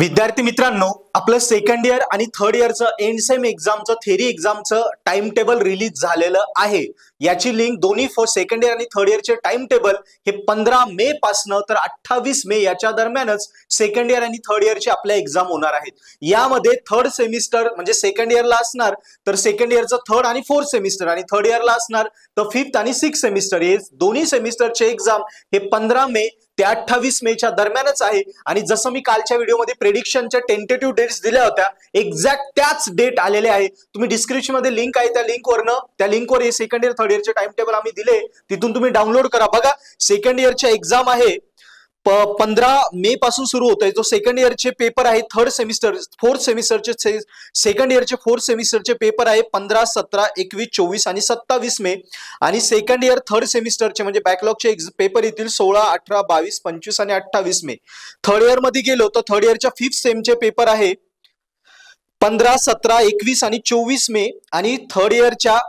विद्यार्थी मित्रांनो, आपलं सेकंड इयर आणि third इयरचं end same एक्झामचं theory एक्झामचं time table release झालेलं आहे। याची लिंक दोन्ही फॉर सेकंड इयर आणि थर्ड इयरचे टाइम टेबल हे 15 मे पासनं तर 28 मे याच्या दरम्यानच सेकंड इयर आणि थर्ड इयरचे आपल्या एक्झाम होणार आहेत। यामध्ये थर्ड सेमिस्टर म्हणजे सेकंड इयरला असणार तर सेकंड इयरचं थर्ड आणि फोर्थ सेमिस्टर आणि थर्ड इयरला असणार तर फिफ्थ आणि सिक्स्थ सेमिस्टर हे दोन्ही सेमिस्टरचे एक्झाम हे 15 मे ते 28 मेच्या दरम्यानच आहे। आणि जसं मी कालच्या व्हिडिओमध्ये प्रेडिक्शनच्या टेंटेटिव्ह डेट्स दिल्या होत्या एक्झॅक्ट त्याच डेट आलेले आहे। तुम्ही डिस्क्रिप्शन मध्ये लिंक आहे त्या लिंकवर हे सेकंड इयर थर्ड इयरचे टाइम टेबल आम्ही दिले, तिथून तुम्ही डाउनलोड करा। बघा, सेकंड इयरचे एक्झाम आहे 15 मे पासून सुरू होतोय। जो सेकंड इयरचे पेपर आहे थर्ड सेमिस्टर फोर्थ सेमिस्टरचे सेकंड इयरचे फोर्थ सेमिस्टरचे पेपर आहे 15, 17, 21, 24 आणि 27 मे। आणि सेकंड इयर थर्ड सेमिस्टरचे म्हणजे बॅकलॉगचे पेपर येतील 16, 18, 22, 25 आणि 28 मे। थर्ड इयर मध्ये गेलो तर थर्ड इयरच्या फिफ्थ सेमचे पेपर आहे 15, 17, 21 आणि 24 मे। आणि थर्ड इयरच्या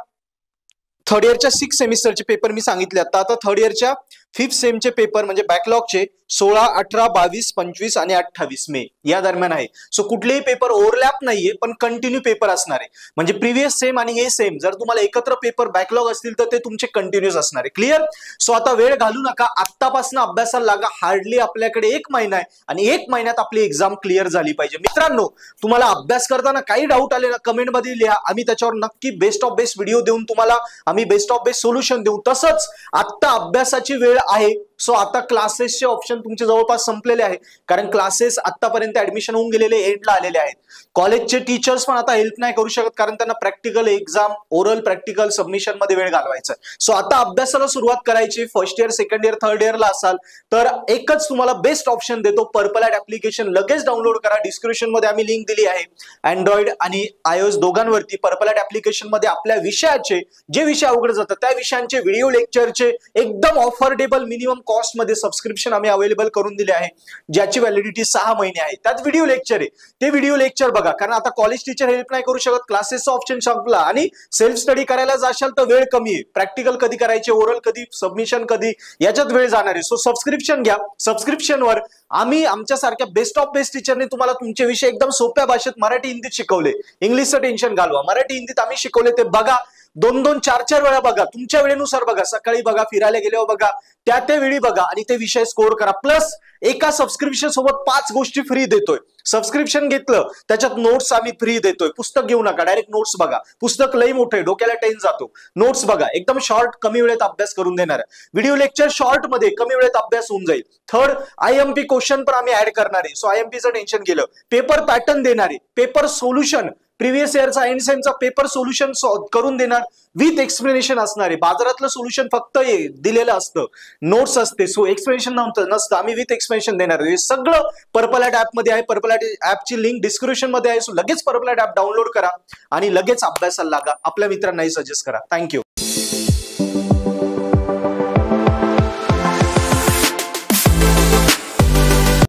सिक्स सेमिस्टरचे पेपर मी सांगितले आता थर्ड इयरच्या फिफ्थ सेमचे पेपर म्हणजे बॅकलॉगचे 16, 18, 22, 25 आणि 28 मे या दरम्यान आहे। सो कुठलेही पेपर ओव्हरलॅप नाहीये पण कंटिन्यू पेपर असणार आहे। म्हणजे प्रिव्हियस सेम आणि हे सेम जर तुम्हाला एकत्र पेपर बॅकलॉग असतील तर ते तुमचे कंटिन्यूस असणार आहे। क्लिअर? सो आता वेळ घालू नका, आत्तापासून अभ्यासाला लागा। हार्डली आपल्याकडे 1 महिना आहे आणि 1 महिन्यात आपली एक्झाम क्लिअर झाली पाहिजे। मित्रांनो, तुम्हाला अभ्यास करताना काही डाऊट आले ना कमेंट मध्ये लिहा, आम्ही त्याच्यावर नक्की बेस्ट ऑफ बेस्ट व्हिडिओ देऊन तुम्हाला आम्ही बेस्ट ऑफ बेस्ट सोल्युशन देऊ। तसंच आता अभ्यासाची वेळ आहे। सो आता क्लासेसचे ऑप्शन तुमचे जवळपास संपलेले आहे, कारण क्लासेस आतापर्यंत ऍडमिशन होऊन गेलेले एंडला आलेले आहेत। कॉलेजचे टीचर्स पण आता हेल्प नाही करू शकत, कारण त्यांना practical exam oral practical submission मध्ये वेळ घालवायचा। सो आता अभ्यासाला सुरुवात करायची। First year second year third इयरला असाल तर एकच तुम्हाला बेस्ट ऑप्शन देतो, पर्पल ॲट ऍप्लिकेशन लगेच डाउनलोड करा। डिस्क्रिप्शन मध्ये आम्ही लिंक दिली आहे। अँड्रॉइड आणि iOS दोघांवरती पर्पल ॲट ऍप्लिकेशन मध्ये आपल्या विषयाचे जे विषय अवघड जातात त्या विषयांचे व्हिडिओ लेक्चरचे एकदम ऑफर्डेबल मिनिमम कॉस्ट मध्ये सबस्क्रिप्शन आम्ही अवेलेबल करून दिले आहे, ज्याची व्हॅलिडिटी 6 महिने आहे। त्यात व्हिडिओ लेक्चर आहे, ते व्हिडिओ लेक्चर बघा, कारण आता कॉलेज टीचर हेल्प नाही करू शकत, क्लासेसचा ऑप्शन संपला आणि सेल्फ स्टडी करायला जाशाल तर वेळ कमी आहे। प्रॅक्टिकल कधी करायचे, ओरल कधी, सबमिशन कधी, याच्यात वेळ जाणार आहे। सो सबस्क्रिप्शन घ्या। सबस्क्रिप्शनवर आम्ही आमच्यासारख्या बेस्ट ऑफ बेस्ट टीचरने तुम्हाला तुमचे विषय एकदम सोप्या भाषेत मराठी हिंदीत शिकवले। इंग्लिशचं टेन्शन घालवा, मराठी हिंदीत आम्ही शिकवले ते बघा। 2-2, 4-4 वेळा बघा, तुमच्या वेळेनुसार बघा। सकाळी बघा, फिरायला गेल्यावर बघा, त्या वेळी बघा आणि ते विषय स्कोर करा। प्लस एका सबस्क्रिप्शन सोबत 5 गोष्टी फ्री देतोय। सबस्क्रिप्शन घेतलं त्याच्यात नोट्स आम्ही फ्री देतोय। पुस्तक घेऊ नका, डायरेक्ट नोट्स बघा। पुस्तक लई मोठे, डोक्याला टेन्शन जातो। नोट्स बघा, एकदम शॉर्ट कमी वेळेत अभ्यास करून देणार आहे। व्हिडिओ लेक्चर शॉर्ट मध्ये कमी वेळेत अभ्यास होऊन जाईल। थर्ड, IMP क्वेश्चन पण आम्ही ऍड करणार आहे। सो IMPचं टेन्शन गेलं। पेपर पॅटर्न देणार आहे, पेपर सोल्युशन प्रिव्हियस इयरचा एंड सेमचा पेपर सोल्युशन करून देणार विथ एक्सप्लेनेशन असणार आहे। बाजारातलं सोल्युशन फक्त दिलेलं असतं, नोट्स असते, सो एक्सप्लेनेशन नसतं, आम्ही विथ एक्सप्लेनेशन देणार आहे। सगळं पर्पल ॲट ऍप मध्ये आहे। पर्पल ॲट ऍपची लिंक डिस्क्रिप्शन मध्ये आहे। सो लगेच पर्पल ॲट ऍप डाउनलोड करा आणि लगेच अभ्यासाला लागा। आपल्या मित्रांनाही सजेस्ट करा। थँक्यू।